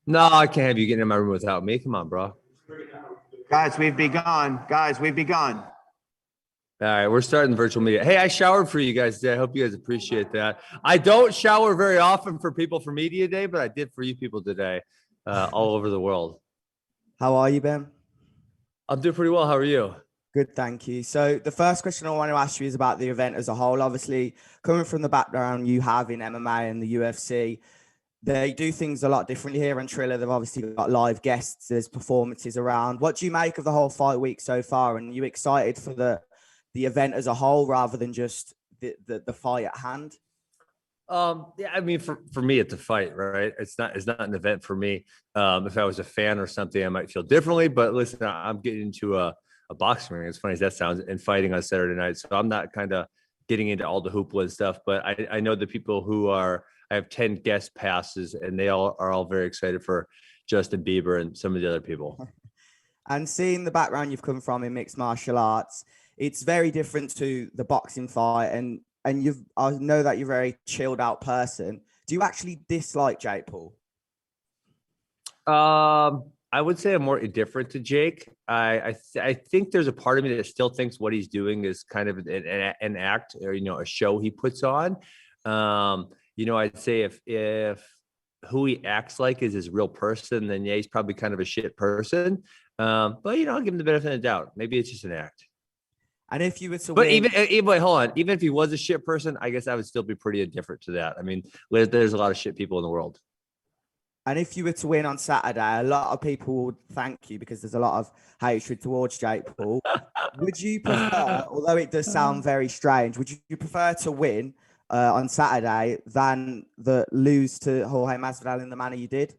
No, I can't have you getting in my room without me. Come on, bro. Guys, we've begun. Guys, we've begun. All right, we're starting the virtual media. Hey, I showered for you guys today. I hope you guys appreciate that. I don't shower very often for people for media day, but I did for you people today, all over the world. How are you, Ben? I'm doing pretty well. How are you? Good, thank you. So the first question I want to ask you is about the event as a whole. Obviously, coming from the background you have in MMA and the UFC, they do things a lot differently here on Triller. They've obviously got live guests, there's performances around. What do you make of the whole fight week so far? And are you excited for the event as a whole rather than just the fight at hand? Yeah, I mean, for me, it's a fight, right? It's not an event for me. If I was a fan or something, I might feel differently. But listen, I'm getting into a boxing ring, as funny as that sounds, and fighting on Saturday night. So I'm not kind of getting into all the hoopla and stuff. But I know the people who are. I have 10 guest passes, and they are all very excited for Justin Bieber and some of the other people. And seeing the background you've come from in mixed martial arts, it's very different to the boxing fight. And I know that you're a very chilled out person. Do you actually dislike Jake Paul? I would say I'm more indifferent to Jake. I think there's a part of me that still thinks what he's doing is kind of an act or a show he puts on. I'd say if who he acts like is his real person, then yeah, he's probably kind of a shit person. But I'll give him the benefit of the doubt. Maybe it's just an act. And if you were to but win, even hold on, even if he was a shit person, I guess I would still be pretty indifferent to that. I mean, there's a lot of shit people in the world. and if you were to win on Saturday, a lot of people would thank you because there's a lot of hatred towards Jake Paul. Would you prefer, although it does sound very strange, would you prefer to win on Saturday than lose to Jorge Masvidal in the manner you did?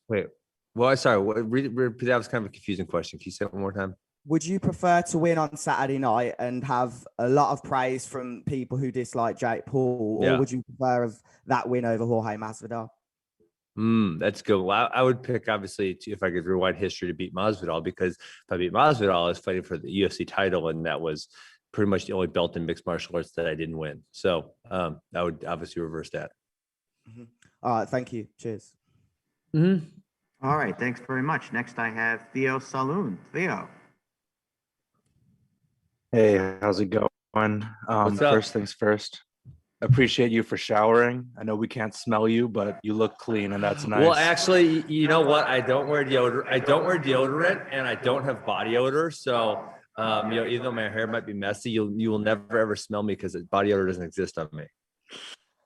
Wait, well, sorry. That was kind of a confusing question. Can you say it one more time? Would you prefer to win on Saturday night and have a lot of praise from people who dislike Jake Paul, or would you prefer that win over Jorge Masvidal? That's good. Well, I would pick, obviously, if I could rewind history, to beat Masvidal, because if I beat Masvidal, I was fighting for the UFC title, and that was pretty much the only belt in mixed martial arts that I didn't win. So I would obviously reverse that. Mm-hmm. All right. Thank you. Cheers. Mm-hmm. All right. Thanks very much. Next, I have Theo Saloon. Theo. Hey, how's it going? First things first. Appreciate you for showering. I know we can't smell you, but you look clean, and that's nice. Well, actually, you know what? I don't wear deodorant, and I don't have body odor. So, even though my hair might be messy, you will never ever small me because body odor doesn't exist on me.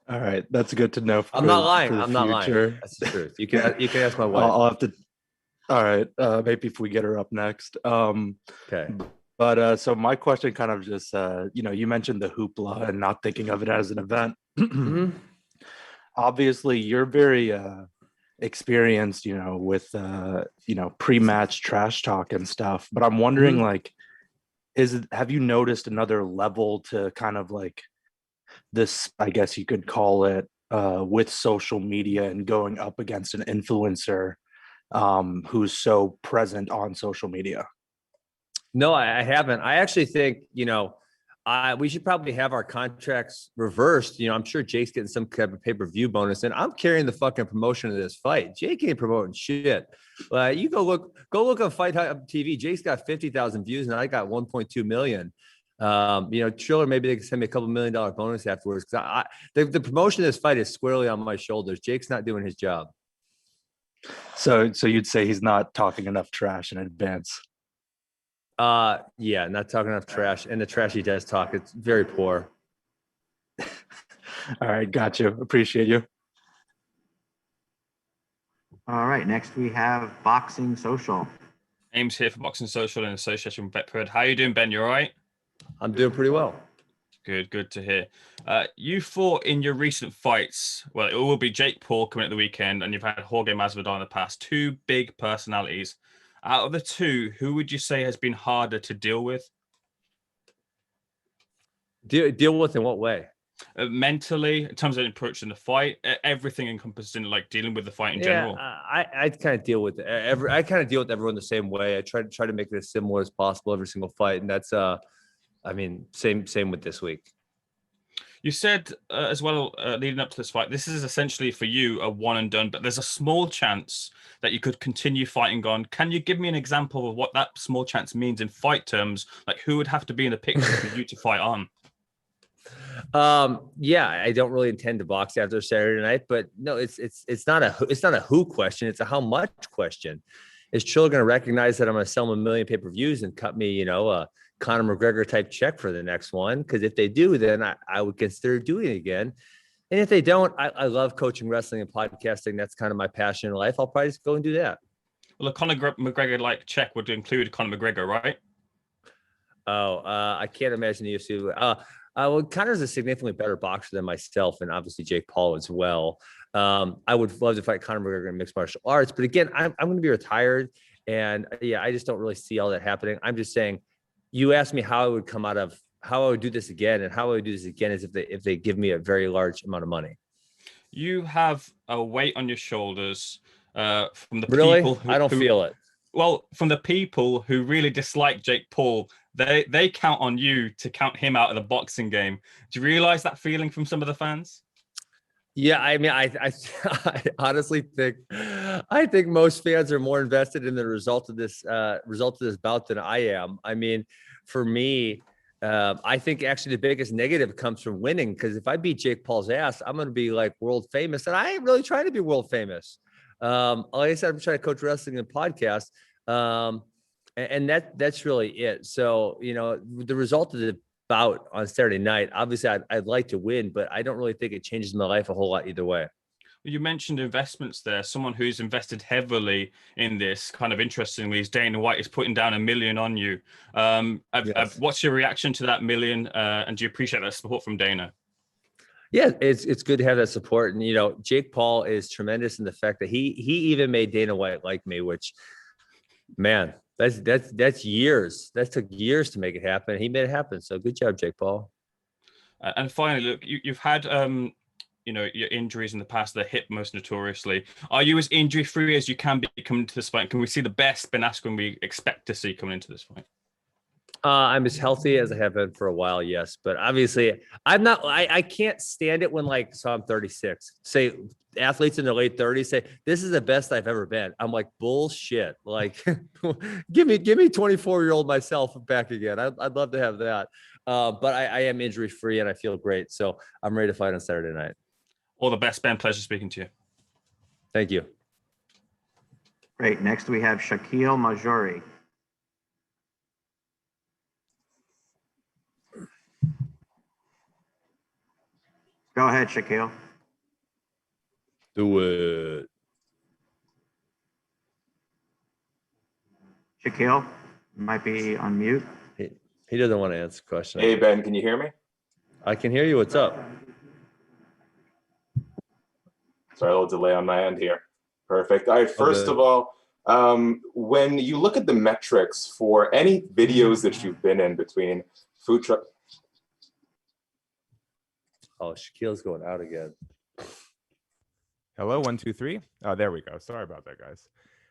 All right, that's good to know. I'm not lying. I'm not lying. That's the truth. You can ask my wife. I'll have to. All right, maybe if we get her up next. Okay. But so my question kind of just, you mentioned the hoopla and not thinking of it as an event. Mm-hmm. Obviously, you're very experienced, with, pre-match trash talk and stuff. But I'm wondering, have you noticed another level to kind of like this, I guess you could call it, with social media and going up against an influencer who's so present on social media? No, I haven't. I actually think, we should probably have our contracts reversed. I'm sure Jake's getting some kind of pay-per-view bonus, and I'm carrying the fucking promotion of this fight. Jake ain't promoting shit. You go look on Fight TV. Jake's got 50,000 views, and I got 1.2 million. Triller, maybe they can send me a couple $1 million bonus afterwards, because the promotion of this fight is squarely on my shoulders. Jake's not doing his job. So you'd say he's not talking enough trash in advance? Yeah, not talking enough trash, and the trash he does talk, it's very poor. All right, got you. Appreciate you. All right, next we have Boxing Social. Ames here for Boxing Social in association with Betfred. How are you doing, Ben? You all right? I'm doing pretty well. Good to hear. You fought in your recent fights. Well, it will be Jake Paul coming at the weekend, and you've had Jorge Masvidal in the past. Two big personalities. Out of the two, who would you say has been harder to deal with? Deal with in what way? Mentally, in terms of approaching the fight, everything encompassing like dealing with the fight in general. I kind of deal with I kind of deal with everyone the same way. I try to make it as similar as possible every single fight, and that's same with this week. You said as well, leading up to this fight, this is essentially for you a one and done, but there's a small chance that you could continue fighting on. Can you give me an example of what that small chance means in fight terms? Like who would have to be in the picture for you to fight on? Yeah, I don't really intend to box after Saturday night, but no, it's not a who question, it's a how much question. Is Trill going to recognize that I'm going to sell them 1 million pay-per-views and cut me, a Conor McGregor type check for the next one? Because if they do, then I would consider doing it again. And if they don't, I love coaching wrestling and podcasting. That's kind of my passion in life. I'll probably just go and do that. Well, a Conor McGregor like check would include Conor McGregor, right? Oh, I can't imagine the UFC. Well, Conor's a significantly better boxer than myself, and obviously Jake Paul as well. I would love to fight Conor McGregor in mixed martial arts, but again, I'm going to be retired, and yeah, I just don't really see all that happening. I'm just saying, you asked me how I would come out of how I would do this again, and how I would do this again is if they give me a very large amount of money. You have a weight on your shoulders from the Really? people who, I don't feel it. Well, from the people who really dislike Jake Paul. They count on you to count him out of the boxing game. Do you realize that feeling from some of the fans? Yeah, I mean, I honestly think most fans are more invested in the result of this bout than I am. I mean, for me, I think actually the biggest negative comes from winning, because if I beat Jake Paul's ass, I'm going to be like world famous, and I ain't really trying to be world famous. Like I said, I'm trying to coach wrestling and podcast. And that's really it. So, the result of the bout on Saturday night, obviously I'd like to win, but I don't really think it changes my life a whole lot either way. You mentioned investments there. Someone who's invested heavily in this, kind of interestingly, is Dana White is putting down $1 million on you. Yes. What's your reaction to that $1 million? And do you appreciate that support from Dana? Yeah, it's good to have that support. And, Jake Paul is tremendous in the fact that he even made Dana White like me, which, man, that's years. That took years to make it happen. He made it happen. So good job, Jake Paul. And finally, look, you've had, your injuries in the past, the hip most notoriously. Are you as injury free as you can be coming into this fight? Can we see the best Ben Askren we expect to see coming into this fight? I'm as healthy as I have been for a while, yes. But obviously, I'm not. I can't stand it when so I'm 36. Say athletes in their late 30s say this is the best I've ever been. I'm like, bullshit. Like, give me 24-year-old myself back again. I'd love to have that. But I am injury free and I feel great. So I'm ready to fight on Saturday night. All the best, Ben. Pleasure speaking to you. Thank you. Great. Next, we have Shaquille Majori. Go ahead, Shaquille. Do it. Shaquille, might be on mute. He doesn't want to answer the question. Hey, Ben, can you hear me? I can hear you. What's up? Sorry, a little delay on my end here. Perfect. All right, first of all, when you look at the metrics for any videos that you've been in between food truck. Oh, Shaquille's going out again. Hello, 1, 2, 3. Oh, there we go. Sorry about that, guys.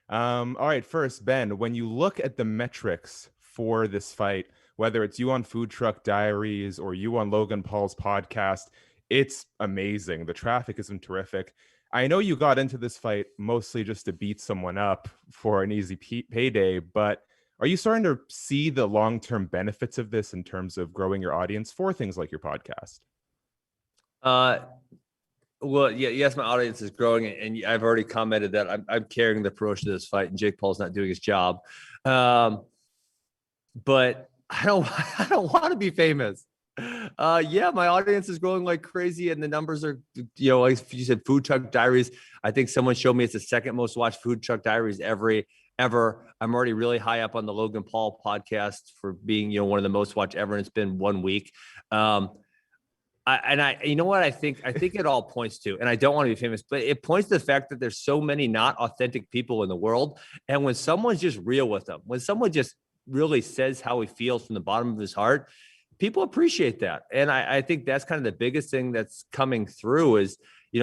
All right, first, Ben, when you look at the metrics for this fight, whether it's you on Food Truck Diaries or you on Logan Paul's podcast, it's amazing. The traffic has been terrific. I know you got into this fight mostly just to beat someone up for an easy payday, but are you starting to see the long-term benefits of this in terms of growing your audience for things like your podcast? Well, yeah, yes, my audience is growing, and I've already commented that I'm carrying the promotion of this fight, and Jake Paul's not doing his job. But I don't want to be famous. Yeah, my audience is growing like crazy, and the numbers are, like you said, Food Truck Diaries. I think someone showed me it's the second most watched Food Truck Diaries ever. I'm already really high up on the Logan Paul podcast for being, one of the most watched ever, and it's been 1 week. You know what I think it all points to, and I don't want to be famous, but it points to the fact that there's so many not authentic people in the world. And when someone's just real with them, when someone just really says how he feels from the bottom of his heart, people appreciate that. And I think that's kind of the biggest thing that's coming through is,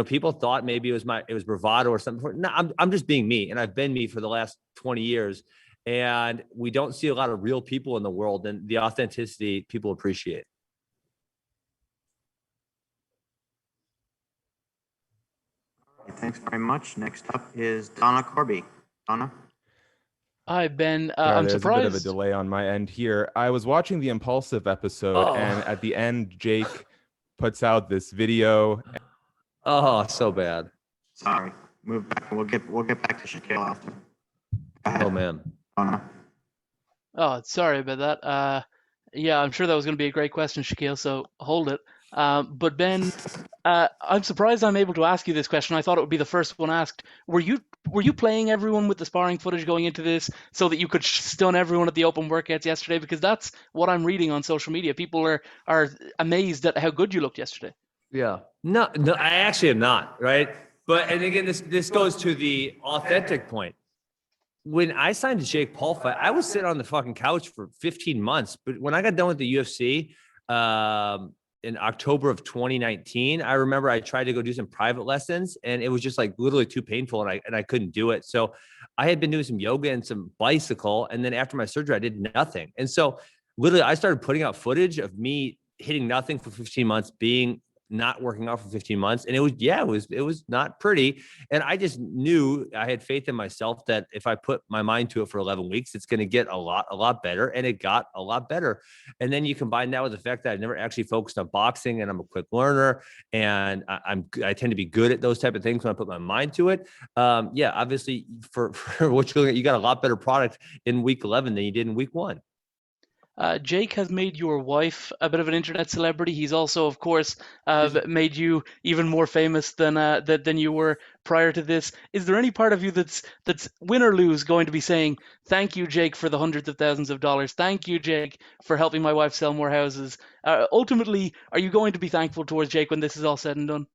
people thought maybe it was bravado or something. No, I'm just being me. And I've been me for the last 20 years. And we don't see a lot of real people in the world, and the authenticity people appreciate. Thanks very much. Next up is Donna Corby. Donna? Hi, Ben. Sorry, I'm there's a bit of a surprised. delay on my end here. I was watching the Impulsive episode, and at the end, Jake puts out this video. Oh, so bad. Sorry. Move back. We'll get back to Shaquille after. Go ahead, Oh man. Donna. Oh, sorry about that. Yeah, I'm sure that was going to be a great question, Shaquille, so hold it. But Ben, I'm surprised I'm able to ask you this question. I thought it would be the first one asked. Were you playing everyone with the sparring footage going into this so that you could stun everyone at the open workouts yesterday? Because that's what I'm reading on social media. People are amazed at how good you looked yesterday. Yeah. No, I actually am not, right? But and again, this goes to the authentic point. When I signed the Jake Paul fight, I was sitting on the fucking couch for 15 months. But when I got done with the UFC in October of 2019, I remember I tried to go do some private lessons, and it was just like literally too painful, and I couldn't do it. So I had been doing some yoga and some bicycle, and then after my surgery, I did nothing. And so literally, I started putting out footage of me hitting nothing for 15 months, being not working out for 15 months. And it was not pretty. And I just knew, I had faith in myself that if I put my mind to it for 11 weeks, it's going to get a lot better. And it got a lot better. And then you combine that with the fact that I never actually focused on boxing, and I'm a quick learner, and I tend to be good at those type of things when I put my mind to it. Yeah, obviously for what you're looking at, you got a lot better product in week 11 than you did in week 1. Jake has made your wife a bit of an internet celebrity. He's also, of course, made you even more famous than you were prior to this. Is there any part of you that's win or lose going to be saying, "Thank you, Jake, for the hundreds of thousands of dollars. Thank you, Jake, for helping my wife sell more houses"? Ultimately, are you going to be thankful towards Jake when this is all said and done?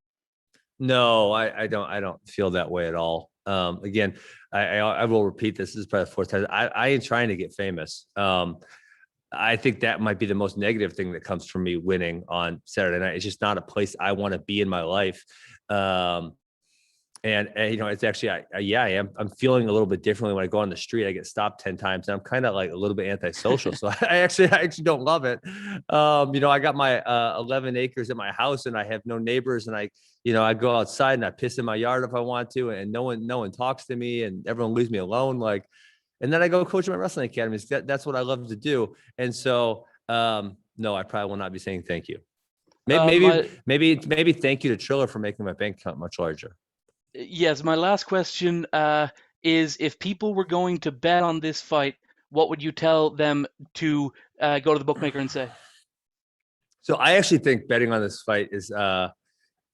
No, I don't feel that way at all. Again, I will repeat this. This is probably the fourth time. I ain't trying to get famous. I think that might be the most negative thing that comes from me winning on Saturday night. It's just not a place I want to be in my life. And you know, it's actually, I am. I'm feeling a little bit differently when I go on the street. I get stopped 10 times, and I'm kind of like a little bit antisocial. So I actually don't love it. You know, I got my 11 acres at my house, and I have no neighbors, and I go outside and I piss in my yard if I want to, and no one talks to me, and everyone leaves me alone. Like, and then I go coach at my wrestling academies. That's what I love to do. And so, no, I probably will not be saying thank you. Maybe thank you to Triller for making my bank account much larger. Yes, my last question is, if people were going to bet on this fight, what would you tell them to go to the bookmaker and say? So I actually think betting on this fight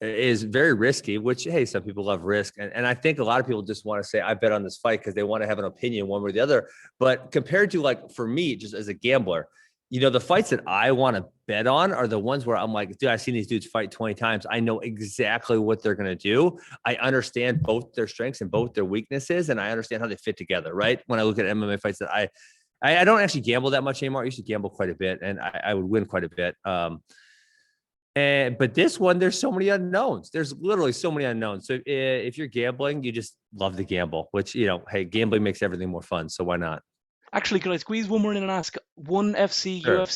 is very risky, which, hey, some people love risk. And I think a lot of people just want to say, I bet on this fight because they want to have an opinion one way or the other. But compared to, like, for me, just as a gambler, you know, the fights that I want to bet on are the ones where I'm like, dude, I've seen these dudes fight 20 times. I know exactly what they're going to do. I understand both their strengths and both their weaknesses, and I understand how they fit together, right? When I look at MMA fights that I don't actually gamble that much anymore. I used to gamble quite a bit, and I would win quite a bit. But this one, there's so many unknowns. There's literally so many unknowns. So if you're gambling, you just love to gamble, which, you know, hey, gambling makes everything more fun. So why not? Actually, could I squeeze one more in and ask one FC, Sure.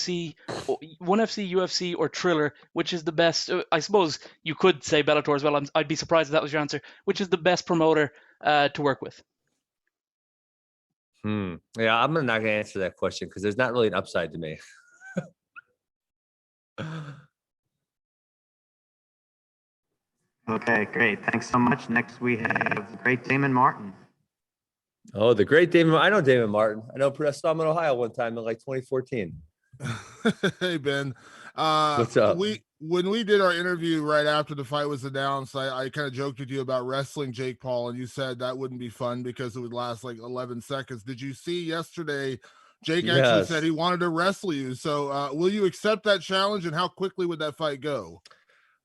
UFC, or Triller, which is the best? I suppose you could say Bellator as well. I'd be surprised if that was your answer. Which is the best promoter to work with? Yeah, I'm not going to answer that question because there's not really an upside to me. Okay, great. Thanks so much. Next, we have the great Damon Martin. Oh, the great Damon. I know Damon Martin. I saw him in Ohio one time in like 2014. Hey, Ben. What's up? When we did our interview right after the fight was announced, I kind of joked with you about wrestling Jake Paul, and you said that wouldn't be fun because it would last like 11 seconds. Did you see yesterday? Jake actually said he wanted to wrestle you. So will you accept that challenge, and how quickly would that fight go?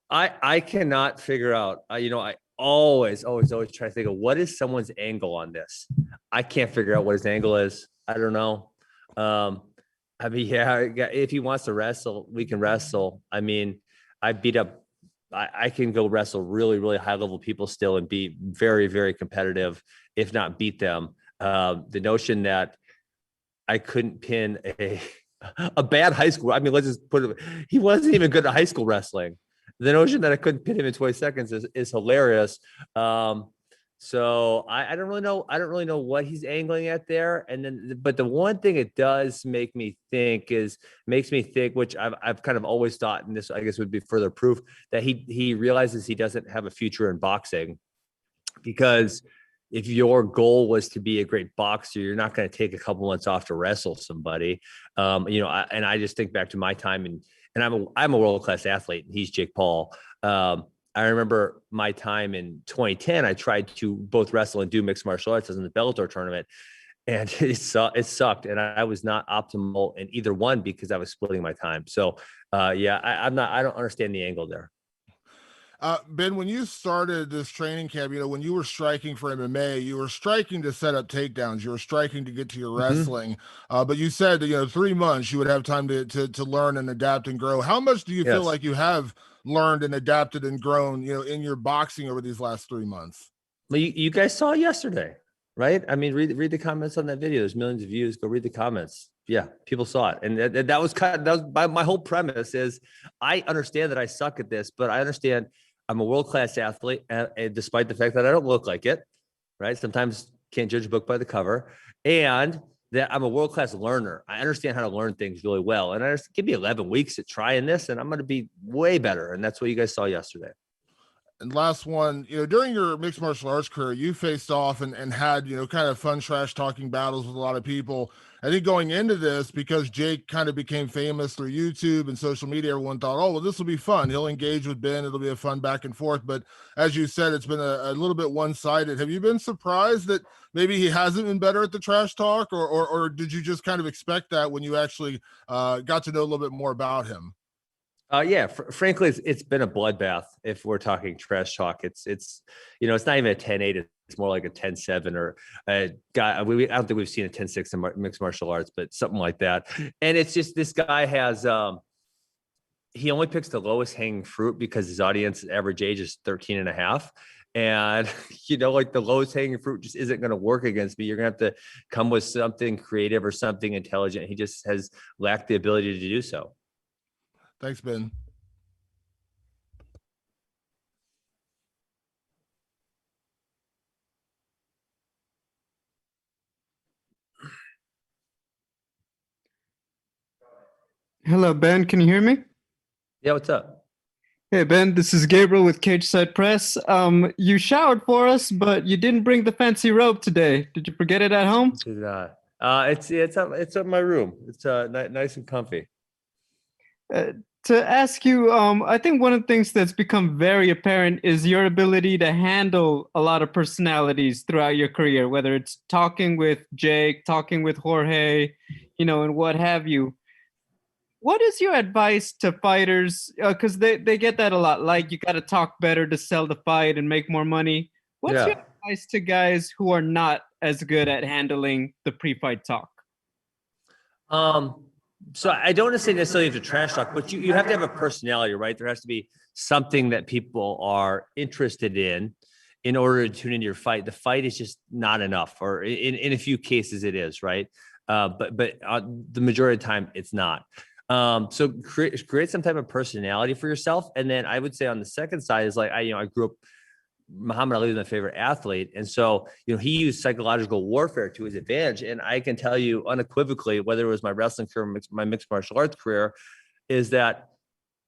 I cannot figure out, I always try to think of what is someone's angle on this. I can't figure out what his angle is. I don't know. I mean, yeah, if he wants to wrestle, we can wrestle. I mean, I can go wrestle really, really high level people still and be very, very competitive, if not beat them. The notion that I couldn't pin a bad high school. I mean, let's just put it, he wasn't even good at high school wrestling. the notion that I couldn't pin him in 20 seconds is hilarious. So I don't really know. I don't really know what he's angling at there. And then, but the one thing it does makes me think, which I've kind of always thought, and this I guess would be further proof that he realizes he doesn't have a future in boxing, because if your goal was to be a great boxer, you're not going to take a couple months off to wrestle somebody. I just think back to my time, and I'm a world-class athlete, and he's Jake Paul. I remember my time in 2010, I tried to both wrestle and do mixed martial arts as in the Bellator tournament. And it sucked. And I was not optimal in either one because I was splitting my time. So I don't understand the angle there. Ben, when you started this training camp, when you were striking for MMA, you were striking to set up takedowns. You were striking to get to your wrestling. But you said that, 3 months you would have time to learn and adapt and grow. How much do you feel like you have learned and adapted and grown, in your boxing over these last 3 months? Well, you guys saw yesterday, right? I mean, read the comments on that video. There's millions of views. Go read the comments. Yeah, people saw it. And that was my whole premise is I understand that I suck at this, but I understand I'm a world-class athlete, and despite the fact that I don't look like it, right? Sometimes can't judge a book by the cover, and that I'm a world-class learner. I understand how to learn things really well. And give me 11 weeks at trying this, and I'm going to be way better. And that's what you guys saw yesterday. And last one, during your mixed martial arts career, you faced off and had, kind of fun trash talking battles with a lot of people. I think going into this, because Jake kind of became famous through YouTube and social media, everyone thought, oh, well, this will be fun. He'll engage with Ben. It'll be a fun back and forth. But as you said, it's been a little bit one-sided. Have you been surprised that maybe he hasn't been better at the trash talk, or did you just kind of expect that when you actually got to know a little bit more about him? Frankly, it's been a bloodbath. If we're talking trash talk, it's not even a 10-8. It's more like a 10-7 or a guy. I don't think we've seen a 10-6 in mixed martial arts, but something like that. And it's just, this guy has, he only picks the lowest hanging fruit because his audience average age is 13 and a half. And, like the lowest hanging fruit just isn't going to work against me. You're going to have to come with something creative or something intelligent. He just has lacked the ability to do so. Thanks, Ben. Hello, Ben. Can you hear me? Yeah, what's up? Hey, Ben. This is Gabriel with Cage Side Press. You showered for us, but you didn't bring the fancy robe today. Did you forget it at home? It's up my room. It's nice and comfy. To ask you, I think one of the things that's become very apparent is your ability to handle a lot of personalities throughout your career, whether it's talking with Jake, talking with Jorge, and what have you. What is your advice to fighters? Because they get that a lot. Like, you got to talk better to sell the fight and make more money. What's your advice to guys who are not as good at handling the pre-fight talk? So I don't necessarily have to trash talk, but you have to have a personality, right? There has to be something that people are interested in order to tune into your fight. The fight is just not enough, or in a few cases it is, right? But the majority of the time it's not. So create some type of personality for yourself. And then I would say on the second side is like, I grew up, Muhammad Ali was my favorite athlete. And so, he used psychological warfare to his advantage. And I can tell you unequivocally, whether it was my wrestling career or my mixed martial arts career, is that,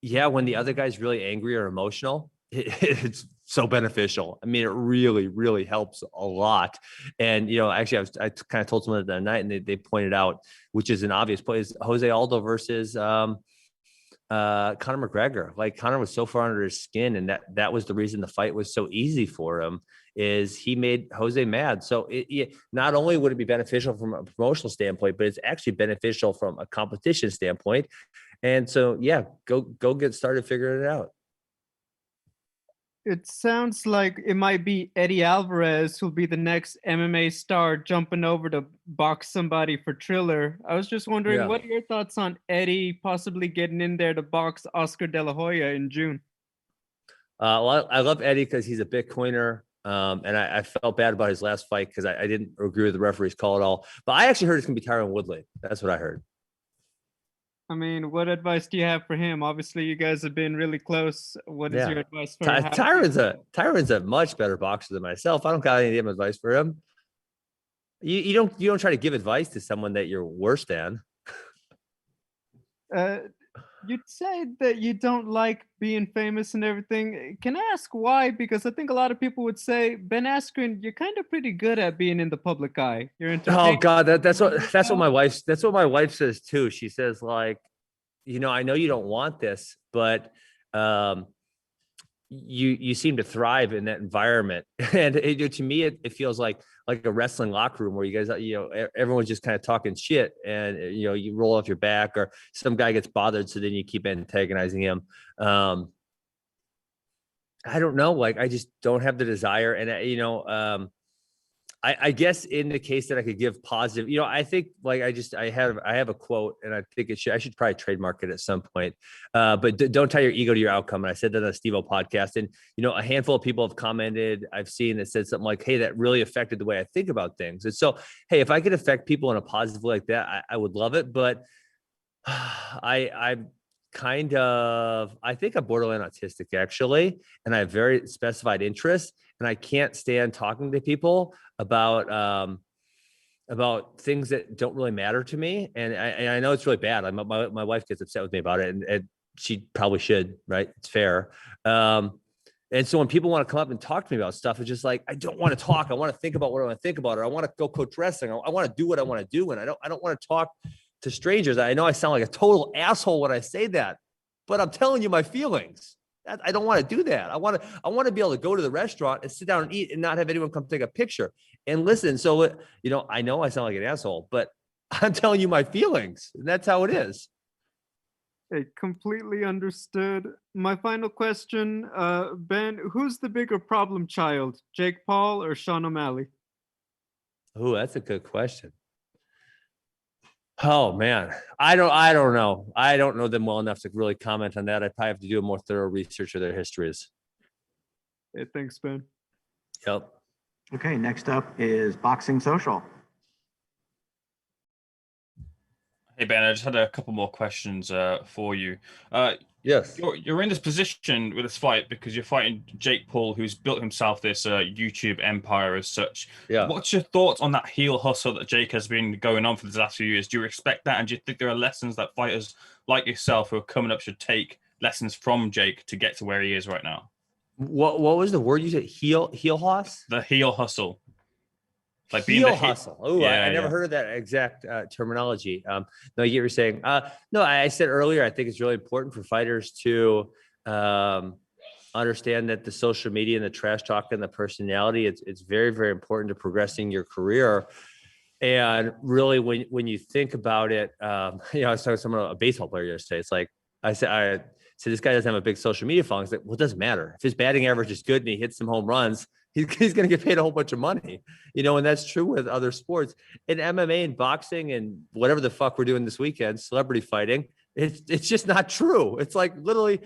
when the other guy's really angry or emotional, it's so beneficial. I mean, it really, really helps a lot. And, actually I kind of told someone that night, and they pointed out, which is an obvious point, is Jose Aldo versus, Conor McGregor. Like, Conor was so far under his skin, and that was the reason the fight was so easy for him, is he made Jose mad. So it not only would it be beneficial from a promotional standpoint, but it's actually beneficial from a competition standpoint. And so, go get started figuring it out. It sounds like it might be Eddie Alvarez who'll be the next MMA star jumping over to box somebody for TRILLER. I was just wondering, what are your thoughts on Eddie possibly getting in there to box Oscar De La Hoya in June? Well, I love Eddie because he's a Bitcoiner. And I felt bad about his last fight because I didn't agree with the referee's call at all. But I actually heard it's going to be Tyron Woodley. That's what I heard. I mean, what advice do you have for him? Obviously, you guys have been really close. What is Yeah. your advice for Tyron's a much better boxer than myself. I don't got any damn advice for him. You don't try to give advice to someone that you're worse than. You'd say that you don't like being famous and everything. Can I ask why? Because I think a lot of people would say, Ben Askren, you're kind of pretty good at being in the public eye. You're Oh entertaining. God, that's what my wife says too. She says like, I know you don't want this, but you seem to thrive in that environment. And to me, it feels like a wrestling locker room where you guys, everyone's just kind of talking shit, and you roll off your back, or some guy gets bothered, so then you keep antagonizing him. I don't know, like I just don't have the desire, and I guess in the case that I could give positive, I think like I have a quote, and I think I should probably trademark it at some point. But don't tie your ego to your outcome. And I said that on a Steve-O podcast, and a handful of people have commented. I've seen that said something like, "Hey, that really affected the way I think about things." And so, hey, if I could affect people in a positive way like that, I would love it. But I think I'm borderline autistic actually, and I have very specified interests, and I can't stand talking to people about things that don't really matter to me. And I know it's really bad. My wife gets upset with me about it, and she probably should, right? It's fair. And so when people want to come up and talk to me about stuff, it's just like, I don't want to talk. I want to think about what I want to think about, or I want to go coach wrestling. I want to do what I want to do. And I don't want to talk to strangers. I know I sound like a total asshole when I say that, but I'm telling you my feelings. I don't want to do that. I want to be able to go to the restaurant and sit down and eat and not have anyone come take a picture and listen. So, I know I sound like an asshole, but I'm telling you my feelings, and that's how it is. Hey, completely understood. My final question, Ben, who's the bigger problem child, Jake Paul or Sean O'Malley? Oh, that's a good question. Oh man, I don't know. I don't know them well enough to really comment on that. I probably have to do a more thorough research of their histories. Hey, thanks, Ben. Yep. Okay, next up is Boxing Social. Hey Ben, I just had a couple more questions for you. Yes. You're in this position with this fight because you're fighting Jake Paul, who's built himself this YouTube empire as such. Yeah. What's your thoughts on that heel hustle that Jake has been going on for the last few years? Do you expect that, and do you think there are lessons that fighters like yourself who are coming up should take lessons from Jake to get to where he is right now? What was the word you said? Heel hustle? The heel hustle. Like heel being the hustle. Oh, Yeah, I never yeah. heard of that exact terminology. No, I get what you're saying. No, I said earlier, I think it's really important for fighters to understand that the social media and the trash talk and the personality, it's very, very important to progressing your career. And really, when you think about it, I was talking to someone, a baseball player yesterday. It's like I said, this guy doesn't have a big social media following. It's like, well, it doesn't matter. If his batting average is good and he hits some home runs, he's going to get paid a whole bunch of money, and that's true with other sports. In MMA and boxing and whatever the fuck we're doing this weekend, celebrity fighting, it's just not true. It's like literally,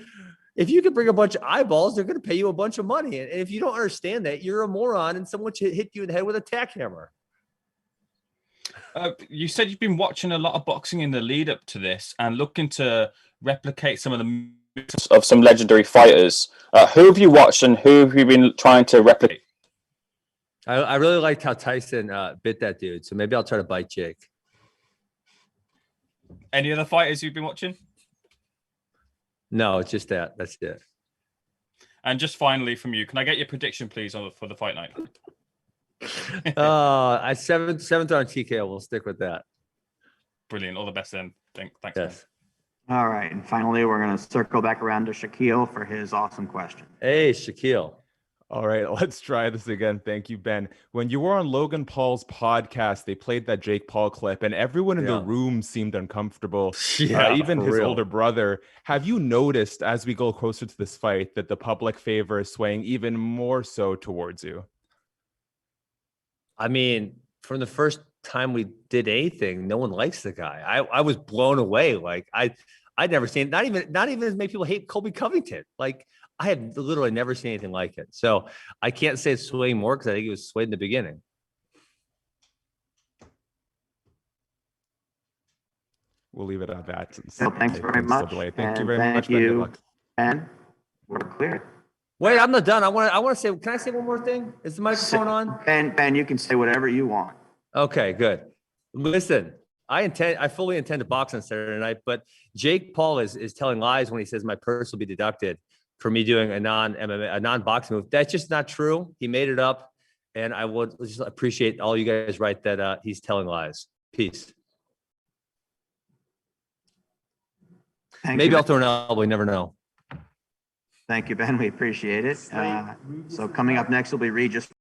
if you can bring a bunch of eyeballs, they're going to pay you a bunch of money. And if you don't understand that, you're a moron, and someone should hit you in the head with a tack hammer. You said you've been watching a lot of boxing in the lead up to this and looking to replicate some of the moves of some legendary fighters. Who have you watched and who have you been trying to replicate? I really liked how Tyson bit that dude, so maybe I'll try to bite Jake. Any other fighters you've been watching? No, it's just that. That's it. And just finally from you, can I get your prediction, please, for the fight night? I seventh round TKO. We'll stick with that. Brilliant. All the best then. Thanks. Yes. All right, and finally, we're going to circle back around to Shaquille for his awesome question. Hey, Shaquille. All right, let's try this again. Thank you, Ben. When you were on Logan Paul's podcast, they played that Jake Paul clip, and everyone in the room seemed uncomfortable, even his older brother. Have you noticed, as we go closer to this fight, that the public favor is swaying even more so towards you? I mean, from the first time we did anything, no one likes the guy. I was blown away. Like I'd never seen, not even as many people hate Colby Covington. Like I had literally never seen anything like it. So I can't say it's swaying more because I think it was swayed in the beginning. we'll leave it at that. Since Well, thanks very things still much. delay. Thank you and very thank much. Ben. Good you. luck. And we're clear. Wait, I'm not done. I want to say, can I say one more thing? Is the microphone on? Ben, you can say whatever you want. Okay, good. Listen, I fully intend to box on Saturday night, but Jake Paul is telling lies when he says my purse will be deducted for me doing a non-boxing move. That's just not true. He made it up. And I would just appreciate all you guys write that he's telling lies. Peace. Maybe I'll throw an elbow. You never know. Thank you, Ben. We appreciate it. So coming up next will be Regis